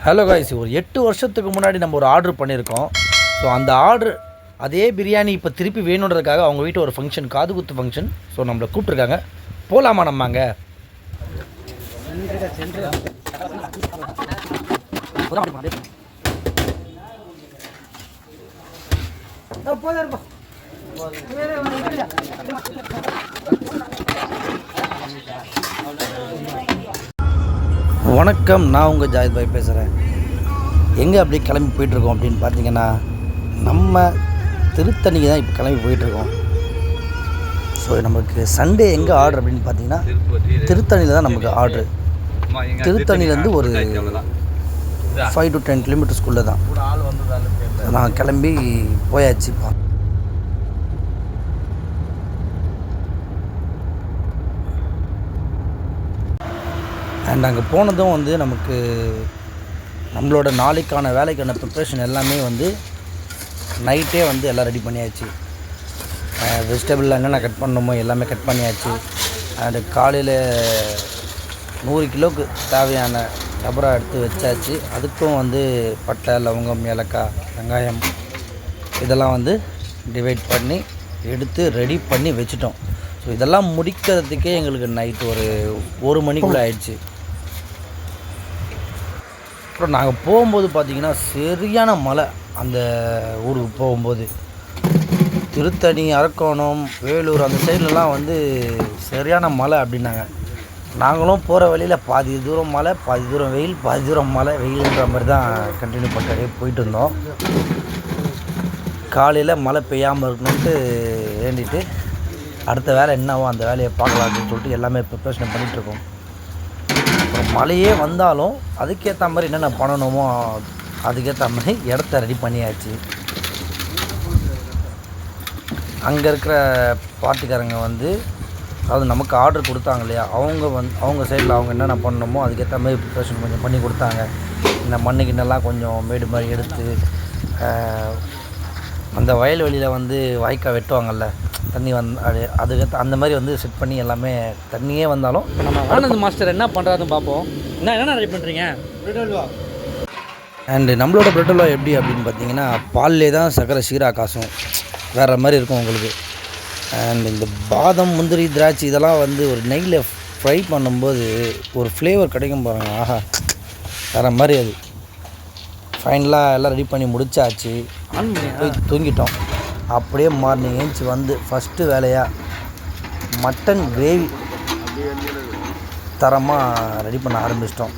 Hello guys, ஒரு 8 வருஷத்துக்கு முன்னாடி நம்ம ஒரு ஆர்டர் பண்ணியிருக்கோம். ஸோ அந்த ஆர்டர் அதே பிரியாணி இப்போ திருப்பி வேணுன்றதுக்காக அவங்க வீட்டு ஒரு ஃபங்க்ஷன், காது குத்து ஃபங்க்ஷன். ஸோ நம்மளை கூப்பிட்ருக்காங்க. போகலாமா நம்மங்க? வணக்கம், நான் உங்கள் ஜாயித் பாய் பேசுகிறேன். எங்கே அப்படியே கிளம்பி போயிட்டுருக்கோம் அப்படின்னு பார்த்தீங்கன்னா, நம்ம திருத்தணிக்கு தான் இப்போ கிளம்பி போயிட்டுருக்கோம். ஸோ நமக்கு சண்டே எங்கே ஆர்டர் அப்படின்னு பார்த்தீங்கன்னா, திருத்தணியில் தான் நமக்கு ஆர்டரு. திருத்தணிலேருந்து ஒரு 5 to 10 கிலோமீட்டர்ஸ்குள்ளே தான். நான் கிளம்பி போயாச்சுப்பா. அண்ட் அங்கே போனதும் வந்து நமக்கு நம்மளோட நாளைக்கான வேலைக்கான ப்ரிப்ரேஷன் எல்லாமே வந்து நைட்டே வந்து எல்லாம் ரெடி பண்ணியாச்சு. வெஜிடபிள் என்னென்ன கட் பண்ணணுமோ எல்லாமே கட் பண்ணியாச்சு. அண்டு காலையில் 100 கிலோவுக்கு தேவையான டபரா எடுத்து வச்சாச்சு. அதுக்கும் வந்து பட்டை, லவங்கம், ஏலக்காய், வெங்காயம் இதெல்லாம் வந்து டிவைட் பண்ணி எடுத்து ரெடி பண்ணி வச்சுட்டோம். ஸோ இதெல்லாம் முடிக்கிறதுக்கே எங்களுக்கு நைட்டு ஒரு 1 மணிக்குள்ளே ஆயிடுச்சு. அப்புறம் நாங்கள் போகும்போது பார்த்திங்கன்னா சரியான மழை. அந்த ஊருக்கு போகும்போது திருத்தணி, அரக்கோணம், வேலூர் அந்த சைட்லலாம் வந்து சரியான மழை அப்படின்னாங்க. நாங்களும் போகிற வழியில் பாதி தூரம் மழை, பாதி தூரம் வெயில், பாதி தூரம் மழை, வெயில்ன்ற மாதிரி தான் கண்டினியூ பண்ணிட்டே போயிட்டு இருந்தோம். காலையில் மழை பெய்யாமல் இருக்கணுன்ட்டு வேண்டிட்டு அடுத்த வேலை என்னவோ அந்த வேலையை பார்க்கலாம் அப்படின்னு சொல்லிட்டு எல்லாமே ப்ரிப்ரேஷன் பண்ணிகிட்ருக்கோம். அப்புறம் மழையே வந்தாலும் அதுக்கேற்ற மாதிரி என்னென்ன பண்ணணுமோ அதுக்கேற்ற மாதிரி இடத்த ரெடி பண்ணியாச்சு. அங்கே இருக்கிற பார்ட்டிக்காரங்க வந்து, அதாவது நமக்கு ஆர்டர் கொடுத்தாங்க இல்லையா, அவங்க சைடில் அவங்க என்னென்ன பண்ணணுமோ அதுக்கேற்ற மாதிரி ப்ரிப்ரேஷன் கொஞ்சம் பண்ணி கொடுத்தாங்க. இந்த மண்ணுக்கிண்ணெல்லாம் கொஞ்சம் மேடு மாதிரி எடுத்து, அந்த வயல்வெளியில் வந்து வாய்க்கால் வெட்டுவாங்கள்ல, தண்ணி அதுக்கு அந்த மாதிரி வந்து செட் பண்ணி எல்லாமே தண்ணியே வந்தாலும். இப்போ நம்ம ஆனந்த் மாஸ்டர் என்ன பண்ணுறாருன்னு பார்ப்போம். என்ன ரெடி பண்ணுறீங்க? பிரெட் அல்வா. அண்டு நம்மளோட பிரெட் அல்வா எப்படி அப்படின்னு பார்த்தீங்கன்னா, பால்லே தான் சர்க்கரை சீரா காசும் வேறு மாதிரி இருக்கும் உங்களுக்கு. அண்ட் இந்த பாதம், முந்திரி, திராட்சை இதெல்லாம் வந்து ஒரு நெய்யில் ஃப்ரை பண்ணும்போது ஒரு ஃப்ளேவர் கிடைக்கும் பாருங்கள். ஆஹா, வேறு மாதிரி அது. ஃபைனலாக எல்லாம் ரெடி பண்ணி முடிச்சாச்சு. போய் தூங்கிட்டோம். அப்படியே மார்னிங் ஏஞ்சி வந்து ஃபஸ்ட்டு வேலையாக மட்டன் கிரேவி தரமாக ரெடி பண்ண ஆரம்பிச்சிட்டோம்.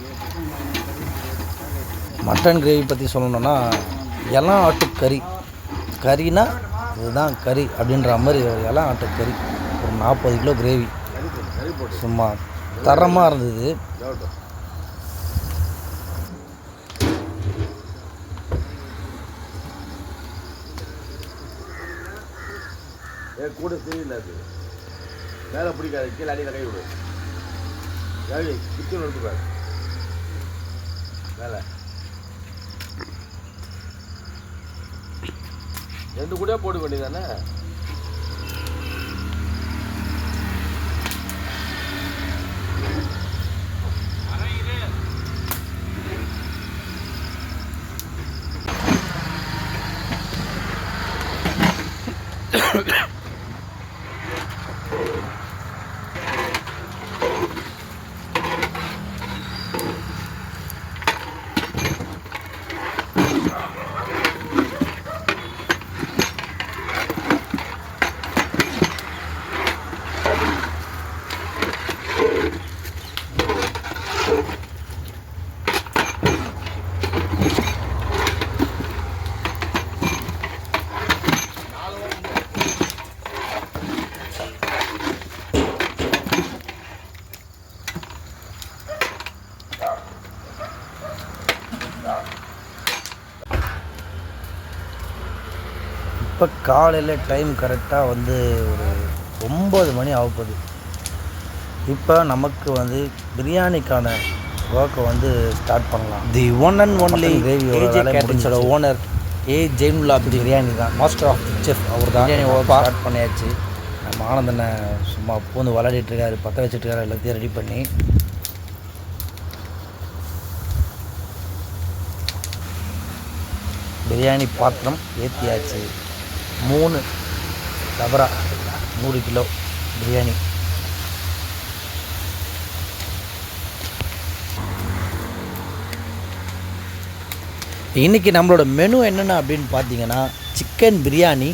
மட்டன் கிரேவி பற்றி சொல்லணுன்னா, இளம் ஆட்டுக்கறி, கறினா இதுதான் கறி அப்படின்ற மாதிரி ஒரு இளம் ஆட்டுக்கறி ஒரு 40 கிலோ கிரேவி சும்மா தரமாக இருந்தது. கூட தெரியல, அது மேலே பிடிக்காது, கீழே அடியில் கை விடு, கிச்சன் எடுத்துப்பாரு மேலே. ரெண்டு கூட போட வேண்டியதானே. இப்போ காலையில் டைம் கரெக்டாக வந்து ஒரு 9 மணி ஆகப்போகுது. இப்போ நமக்கு வந்து பிரியாணிக்கான ஒர்க்கை வந்து ஸ்டார்ட் பண்ணலாம். தி ஒன் அண்ட் ஒன்லி கிரேவியோட கேட்டரிங்ஸோட ஓனர் ஜெயினுல்லா பிரியாணி தான், மாஸ்டர் ஆஃப் தி செஃப். அவர் தான் பிரியாணி ஒர்க் ஸ்டார்ட் பண்ணியாச்சு. நம்ம ஆனந்தனை சும்மா பூந்து விளையாடிட்டுருக்காரு, பற்ற வச்சுட்டுருக்காரு எல்லாத்தையும் ரெடி பண்ணி. பிரியாணி பாத்திரம் ஏற்றியாச்சு. 3 டபரா 100 கிலோ பிரியாணி. இன்றைக்கி நம்மளோட மெனு என்னென்ன அப்படின்னு பார்த்தீங்கன்னா, chicken biryani,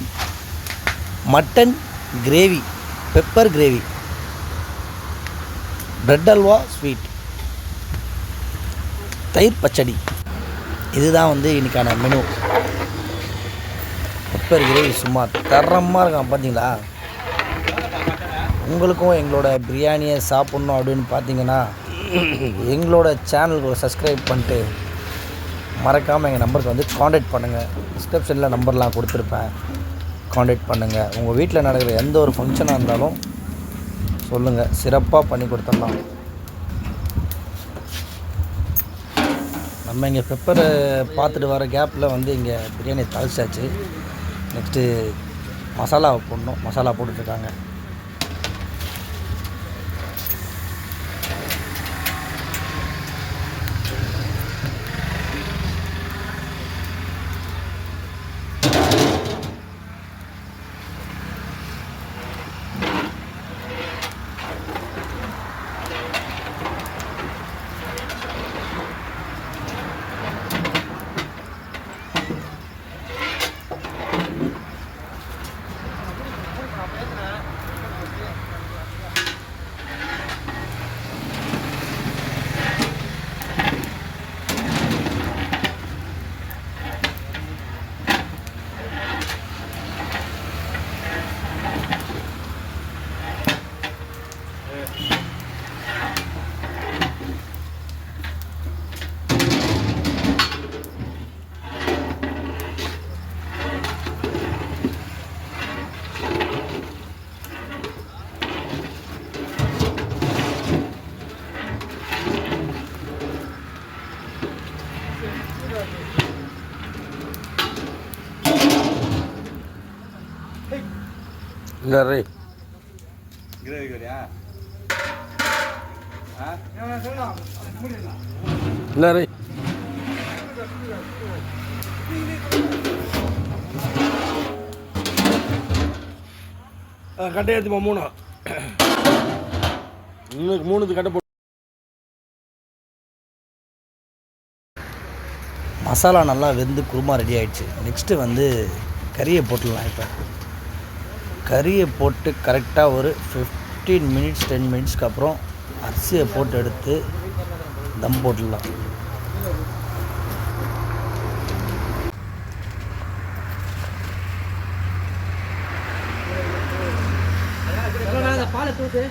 mutton gravy, pepper gravy, bread halwa sweet, தயிர் பச்சடி. இதுதான் வந்து இன்றைக்கான மெனு. பெப்பர் கிரேவி சும்மா தரமாக இருக்கான் பார்த்தீங்களா. உங்களுக்கும் எங்களோட பிரியாணியை சாப்பிட்ணும் அப்படின்னு பார்த்தீங்கன்னா எங்களோட சேனலுக்கு சப்ஸ்கிரைப் பண்ணிட்டு மறக்காமல் எங்கள் நம்பருக்கு வந்து காண்டாக்ட் பண்ணுங்கள். டிஸ்கிரிப்ஷனில் நம்பர்லாம் கொடுத்துருப்பேன், காண்டாக்ட் பண்ணுங்கள். உங்கள் வீட்டில் நடக்கிற எந்த ஒரு ஃபங்க்ஷனாக இருந்தாலும் சொல்லுங்கள், சிறப்பாக பண்ணி கொடுத்துடலாம். நம்ம இங்கே பெப்பரை பார்த்துட்டு வர கேப்பில் வந்து இங்கே பிரியாணி தாளிச்சாச்சு. நெக்ஸ்ட்டு மசாலாவை போடணும். மசாலா போட்டுட்ருக்காங்க. இல்லை ரே இல்லை ரே கட்டை எடுத்துப்பா 3 இன்னும் 3 கட்டை போட்டு. மசாலா நல்லா வெந்து குருமா ரெடி ஆகிடுச்சு. நெக்ஸ்ட்டு வந்து கறியை போட்டுடலாம். இப்போ கறியை போட்டு கரெக்டாக ஒரு 15 மினிட்ஸ் 10 மினிட்ஸ்க்கு அப்புறம் அரிசியை போட்டு எடுத்து தம் போட்டுடலாம். பாலை தூத்து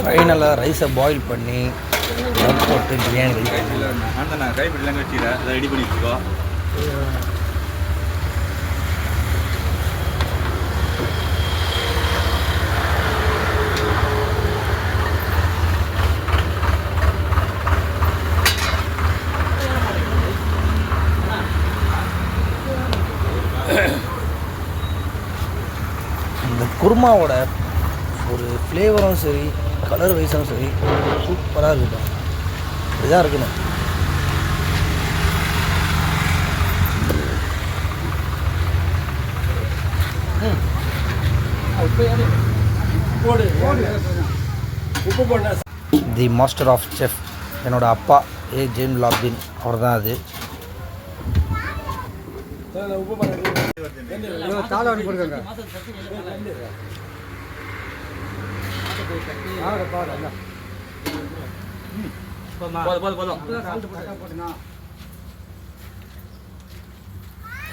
ஃபைனலாக ரைஸை பாயில் பண்ணி போட்டு பிரியாணி ரெடி பண்ணி நான் கைப்பிடிலாம் வச்சுக்கிறேன், அதை ரெடி பண்ணி வச்சுக்கோ. இந்த குருமாவோட ஒரு ஃப்ளேவரும் சரி, கலர் வைஸும் சரி, சூப்பராக இருக்கட்டும். இதாக இருக்கணும். தி மாஸ்டர் ஆஃப் செஃப் என்னோட அப்பா ஜெயின் லாப்தின், அவர் தான் அது.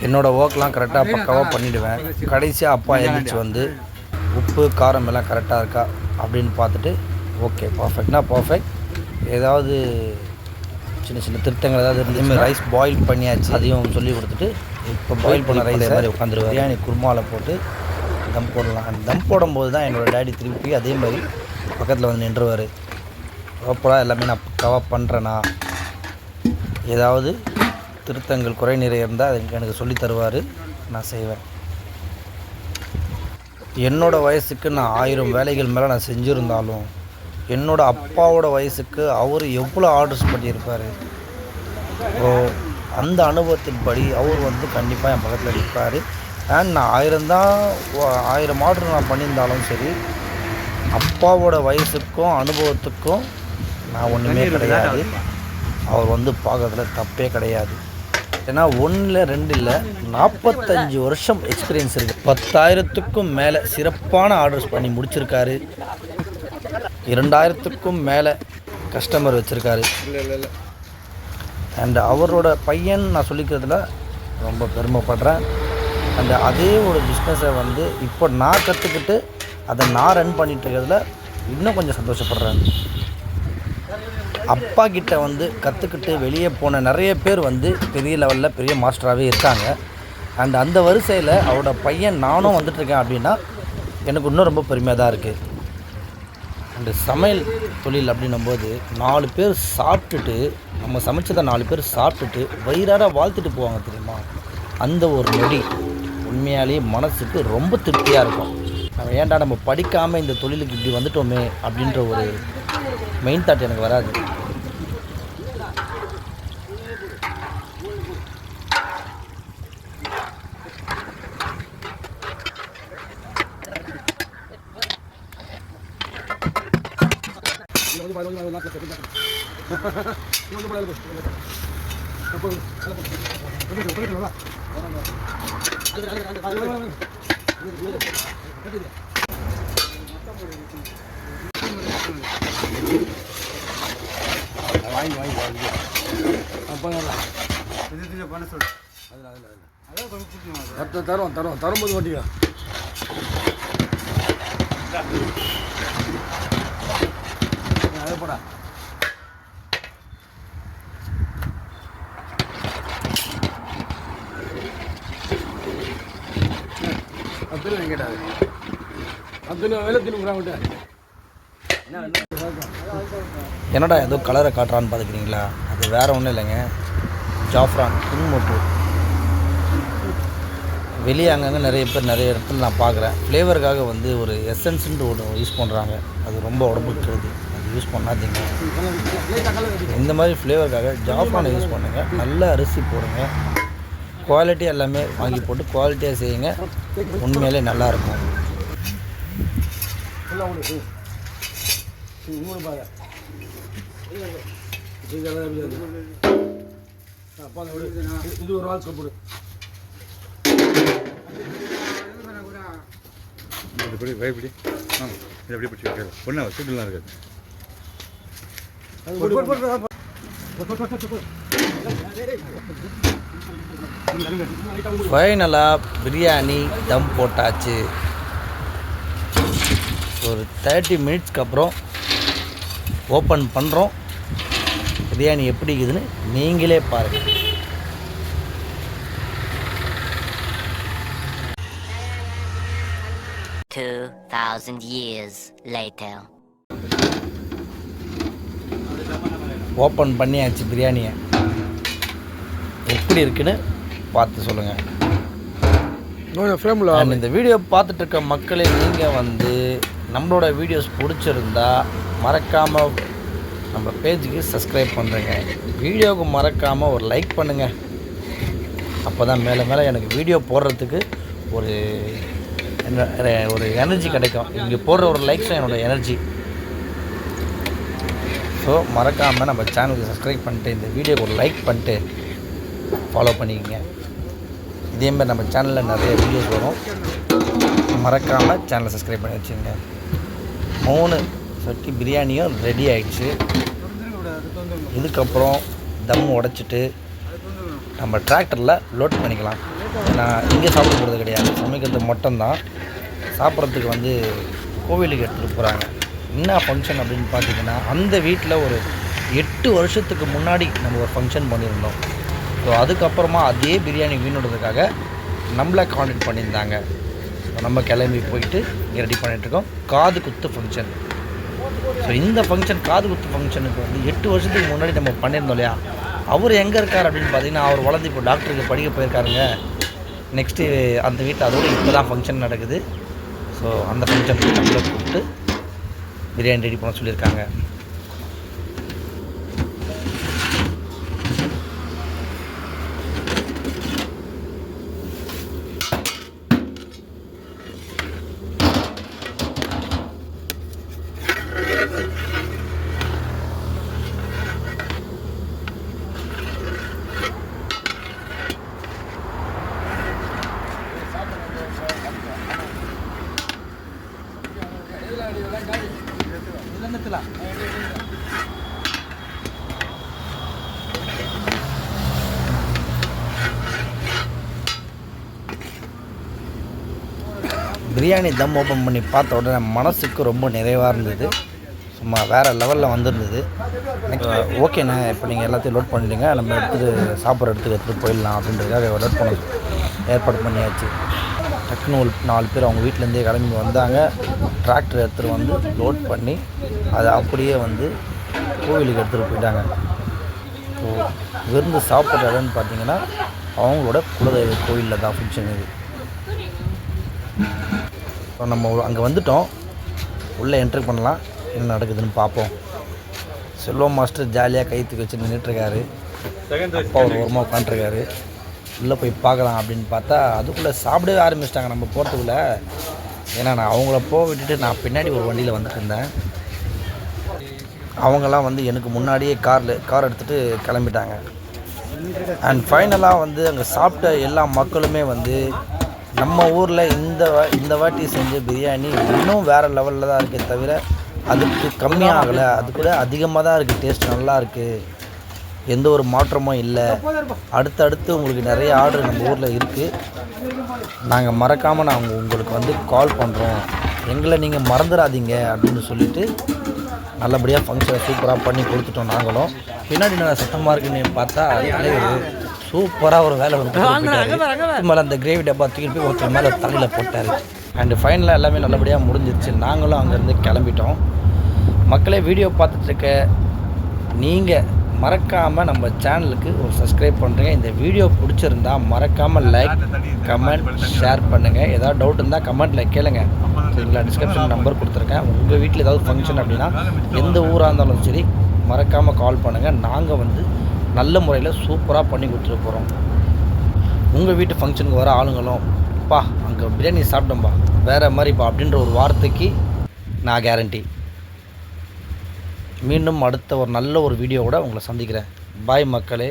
என்னோடய ஒர்க்லாம் கரெக்டாக பக்காவாக பண்ணிவிடுவேன். கடைசியாக அப்பா எழுந்திரிச்சு வந்து உப்பு காரம் எல்லாம் கரெக்டாக இருக்கா அப்படின்னு பார்த்துட்டு ஓகே பர்ஃபெக்ட்னா பர்ஃபெக்ட். ஏதாவது சின்ன சின்ன திருத்தங்கள் ஏதாவது இருந்துச்சு. ரைஸ் பாயில் பண்ணியாச்சு, அதையும் சொல்லி கொடுத்துட்டு இப்போ பாயில் பண்ண ரைஸ் மாதிரி உட்காந்துருவார். பிரியாணி குருமாவில் போட்டு தம் போடலாம். அந்த தம் போடும்போது தான் என்னோடய டேடி திருப்பி அதே மாதிரி பக்கத்தில் வந்து நின்றுவார். ப்ராப்பராக எல்லாமே நான் பக்காவாக பண்ணுறேன்னா, ஏதாவது திருத்தங்கள் குறை நிறைய இருந்தால் எனக்கு சொல்லி தருவார், நான் செய்வேன். என்னோடய வயசுக்கு நான் 1000 வேலைகள் மேலே நான் செஞ்சுருந்தாலும் என்னோடய அப்பாவோட வயசுக்கு அவர் எவ்வளோ ஆர்டர்ஸ் பண்ணியிருப்பார். ஸோ அந்த அனுபவத்தின்படி அவர் வந்து கண்டிப்பாக என் பக்கத்தில் நிற்பார். அண்ட் நான் 1000 ஆர்டர் நான் பண்ணியிருந்தாலும் சரி, அப்பாவோட வயசுக்கும் அனுபவத்துக்கும் நான் ஒன்றுமே கிடையாது. அவர் வந்து பார்க்கறதுல தப்பே கிடையாது. ஏன்னா 1 இல்லை 2 இல்லை 45 வருஷம் எக்ஸ்பீரியன்ஸ் இருக்குது. 10,000க்கும் மேலே சிறப்பான ஆர்டர்ஸ் பண்ணி முடிச்சிருக்காரு. 2000க்கும் மேலே கஸ்டமர் வச்சுருக்காரு. அண்ட் அவரோட பையன் நான் சொல்லிக்கிறதுல ரொம்ப பெருமைப்படுறேன். அண்ட் அதே ஒரு பிஸ்னஸை வந்து இப்போ நான் கற்றுக்கிட்டு அதை நான் ரன் பண்ணிகிட்ருக்கிறதுல இன்னும் கொஞ்சம் சந்தோஷப்படுறேன். அப்பா கிட்ட வந்து கற்றுக்கிட்டு வெளியே போன நிறைய பேர் வந்து பெரிய லெவலில் பெரிய மாஸ்டராகவே இருக்காங்க. அண்ட் அந்த வரிசையில் அவரோட பையன் நானும் வந்துட்டுருக்கேன் அப்படின்னா எனக்கு இன்னும் ரொம்ப பெருமையாக தான் இருக்குது. அண்டு சமையல் தொழில் அப்படின்னும்போது 4 பேர் சாப்பிட்டுட்டு, நம்ம சமைச்சதை 4 பேர் சாப்பிட்டுட்டு வயிறார வாழ்த்துட்டு போவாங்க தெரியுமா, அந்த ஒரு நொடி உண்மையாலேயே மனசுக்கு ரொம்ப திருப்தியாக இருக்கும். நம்ம ஏன்டா நம்ம படிக்காமல் இந்த தொழிலுக்கு இப்படி வந்துட்டோமே அப்படின்ற ஒரு மெயின் தாட் எனக்கு வராது. தரும்போது ஓட்டிக்கா அதே போடா. என்னடா ஏதோ கலரை காட்டுறான்னு பார்த்துக்கிறீங்களா? அது வேறு ஒன்றும் இல்லைங்க, ஜாஃப்ரான் குங்குமப்பூ. வெளியே அங்கங்கே நிறைய பேர் நிறைய இடத்துல நான் பார்க்குறேன். ஃப்ளேவருக்காக வந்து ஒரு எசன்ஸுன்ட்டு ஒன்று யூஸ் பண்ணுறாங்க. அது ரொம்ப உடம்புக்கு கெடுது, அது யூஸ் பண்ணாதீங்க. இந்த மாதிரி ஃப்ளேவருக்காக ஜாஃப்ரானை யூஸ் பண்ணுங்கள். நல்ல அரிசி போடுங்க, குவாலிட்டி எல்லாமே வாங்கி போட்டு குவாலிட்டியாக செய்யுங்க, உண்மையிலே நல்லாயிருக்கும். இது ஒரு ஆள் சாப்பிடு. இப்படி பயப்படி இது எப்படி பிடிச்சி வைக்காது ஒன்றா சூட்டுலாம் இருக்காது. ஃபைனலாக பிரியாணி தம் போட்டாச்சு. ஒரு 30 மினிட்ஸ்க்கு அப்புறம் ஓப்பன் பண்ணுறோம். பிரியாணி எப்படி இருக்குதுன்னு நீங்களே பாருங்கள். years later. ஓப்பன் பண்ணியாச்சு பிரியாணியை. எப்படி இருக்குன்னு பார்த்து சொல்லுங்கள். இந்த வீடியோ பார்த்துட்டு இருக்க மக்களே, நீங்கள் வந்து நம்மளோட வீடியோஸ் பிடிச்சிருந்தா மறக்காமல் நம்ம பேஜுக்கு சப்ஸ்கிரைப் பண்ணுறேங்க. வீடியோவுக்கு மறக்காமல் ஒரு லைக் பண்ணுங்கள். அப்போ தான் மேலே மேலே எனக்கு வீடியோ போடுறதுக்கு ஒரு எனர்ஜி கிடைக்கும். இங்கே போடுற ஒரு லைக்ஸும் என்னோடய எனர்ஜி. ஸோ மறக்காமல் நம்ம சேனலுக்கு சப்ஸ்கிரைப் பண்ணிட்டு இந்த வீடியோக்கு ஒரு லைக் பண்ணிட்டு ஃபாலோ பண்ணிக்கோங்க. இதேமாதிரி நம்ம சேனலில் நிறைய வீடியோஸ் வரும். மறக்காமல் சேனலை சப்ஸ்கிரைப் பண்ணி வச்சுங்க. 3 சட்டி பிரியாணியும் ரெடி ஆகிடுச்சு. இதுக்கப்புறம் தம் உடைச்சிட்டு நம்ம டிராக்டரில் லோட் பண்ணிக்கலாம். நான் இங்கே சாப்பிட போகிறது கிடையாது, சமைக்கிறது மட்டும்தான். சாப்பிட்றதுக்கு வந்து கோவிலுக்கு எடுத்துகிட்டு போகிறாங்க. என்ன ஃபங்க்ஷன் அப்படின்னு பார்த்தீங்கன்னா, அந்த வீட்டில் ஒரு 8 வருஷத்துக்கு முன்னாடி நம்ம ஒரு ஃபங்க்ஷன் பண்ணியிருந்தோம். ஸோ அதுக்கப்புறமா அதே பிரியாணி வேணுன்றதுக்காக நம்மளை காண்டாக்ட் பண்ணியிருந்தாங்க. ஸோ நம்ம கிளம்பி போயிட்டு இங்கே ரெடி பண்ணிகிட்ருக்கோம். காது குத்து ஃபங்க்ஷன். ஸோ இந்த ஃபங்க்ஷன், காது குத்து ஃபங்க்ஷனுக்கு வந்து 8 வருஷத்துக்கு முன்னாடி நம்ம பண்ணியிருந்தோம் இல்லையா, அவர் எங்கே இருக்கார் அப்படின்னு பார்த்தீங்கன்னா, அவர் வளர்ந்து இப்போ டாக்டருக்கு படிக்க போயிருக்காருங்க. நெக்ஸ்ட்டு அந்த வீட்டில் அதோட இப்போ தான் ஃபங்க்ஷன் நடக்குது. ஸோ அந்த ஃபங்க்ஷனுக்கு நம்மளை கூப்பிட்டு பிரியாணி ரெடி பண்ண சொல்லியிருக்காங்க. பிரியாணி தம் ஓப்பன் பண்ணி பார்த்த உடனே மனசுக்கு ரொம்ப நிறைவாக இருந்தது. சும்மா வேறு லெவலில் வந்துருந்தது. ஓகேண்ணே, இப்போ நீங்கள் எல்லாத்தையும் லோட் பண்ணிவிடுங்க, நம்ம எடுத்துகிட்டு சாப்பிட்ற இடத்துக்கு எடுத்துகிட்டு போயிடலாம் அப்படின்றதுக்காக லோட் பண்ண ஏற்பாடு பண்ணியாச்சு. டக்குன்னு ஒரு 4 பேர் அவங்க வீட்டிலேருந்தே கிளம்பி வந்தாங்க. டிராக்டர் எடுத்துகிட்டு வந்து லோட் பண்ணி அதை அப்படியே வந்து கோவிலுக்கு எடுத்துகிட்டு போயிட்டாங்க. ஸோ விருந்து சாப்பிட்ற இடம்னு பார்த்தீங்கன்னா அவங்களோட குலதெய்வ கோவிலில் தான் ஃபங்க்ஷன் இது. ஸோ நம்ம அங்கே வந்துவிட்டோம். உள்ளே என்ட்ரு பண்ணலாம், என்ன நடக்குதுன்னு பார்ப்போம். செல்வம் மாஸ்டர் ஜாலியாக கை தூக்கி வச்சு நின்றுட்டுருக்காரு. அப்பா ஒரு ஓரமாக உட்காண்ட்ருக்காரு. உள்ளே போய் பார்க்கலாம் அப்படின்னு பார்த்தா அதுக்குள்ளே சாப்பிடவே ஆரம்பிச்சிட்டாங்க நம்ம போகிறதுக்குள்ளே. ஏன்னா நான் அவங்கள போக விட்டுட்டு நான் பின்னாடி ஒரு வண்டியில் வந்துட்டு இருந்தேன். அவங்கெல்லாம் வந்து எனக்கு முன்னாடியே கார் எடுத்துகிட்டு கிளம்பிட்டாங்க. அண்ட் ஃபைனலாக வந்து அங்கே சாப்பிட்ட எல்லா மக்களுமே வந்து நம்ம ஊரில் இந்த வாட்டி செஞ்ச பிரியாணி இன்னும் வேறு லெவலில் தான் இருக்கே தவிர அதுக்கு கம்மியாகலை, அது கூட அதிகமாக தான் இருக்குது. டேஸ்ட் நல்லா இருக்குது, எந்த ஒரு மாற்றமும் இல்லை. அடுத்தடுத்து உங்களுக்கு நிறைய ஆர்டர் நம்ம ஊரில் இருக்குது. நாங்கள் மறக்காமல் நாங்கள் உங்களுக்கு வந்து கால் பண்ணுறோம், எங்களை நீங்கள் மறந்துடாதீங்க அப்படின்னு சொல்லிவிட்டு நல்லபடியாக ஃபங்க்ஷனை சூப்பராக பண்ணி கொடுத்துட்டோம். நாங்களும் பின்னாடி நான் சத்தமாக இருக்குன்னு பார்த்தா தலைவர் சூப்பராக ஒரு வேலை வந்து மேலே அந்த கிரேவி டப்பா தூக்கிட்டு போய் ஒருத்தர் மேலே தலையில் போட்டார். அண்டு ஃபைனலாக எல்லாமே நல்லபடியாக முடிஞ்சிருச்சு. நாங்களும் அங்கேருந்து கிளம்பிட்டோம். மக்களே, வீடியோ பார்த்துட்ருக்க நீங்கள் மறக்காமல் நம்ம சேனலுக்கு ஒரு சப்ஸ்கிரைப் பண்ணுறீங்க. இந்த வீடியோ பிடிச்சிருந்தா மறக்காமல் லைக், கமெண்ட், ஷேர் பண்ணுங்கள். ஏதாவது டவுட் இருந்தால் கமெண்ட்டில் கேளுங்க, சரிங்களா? டிஸ்கிரிப்ஷன் நம்பர் கொடுத்துருக்கேன். உங்கள் வீட்டில் ஏதாவது ஃபங்க்ஷன் அப்படின்னா எந்த ஊராக இருந்தாலும் சரி மறக்காமல் கால் பண்ணுங்கள். நாங்கள் வந்து நல்ல முறையில் சூப்பராக பண்ணி கொடுத்துட்டு போகிறோம். உங்கள் வீட்டு ஃபங்க்ஷனுக்கு வர ஆளுங்களும் பா அங்கே பிரியாணி சாப்பிட்டோம்பா வேறு மாதிரிப்பா அப்படின்ற ஒரு வார்த்தைக்கு நான் கேரண்டி. மீண்டும் அடுத்த ஒரு நல்ல ஒரு வீடியோவோட உங்களை சந்திக்கிறேன். பாய் மக்களே.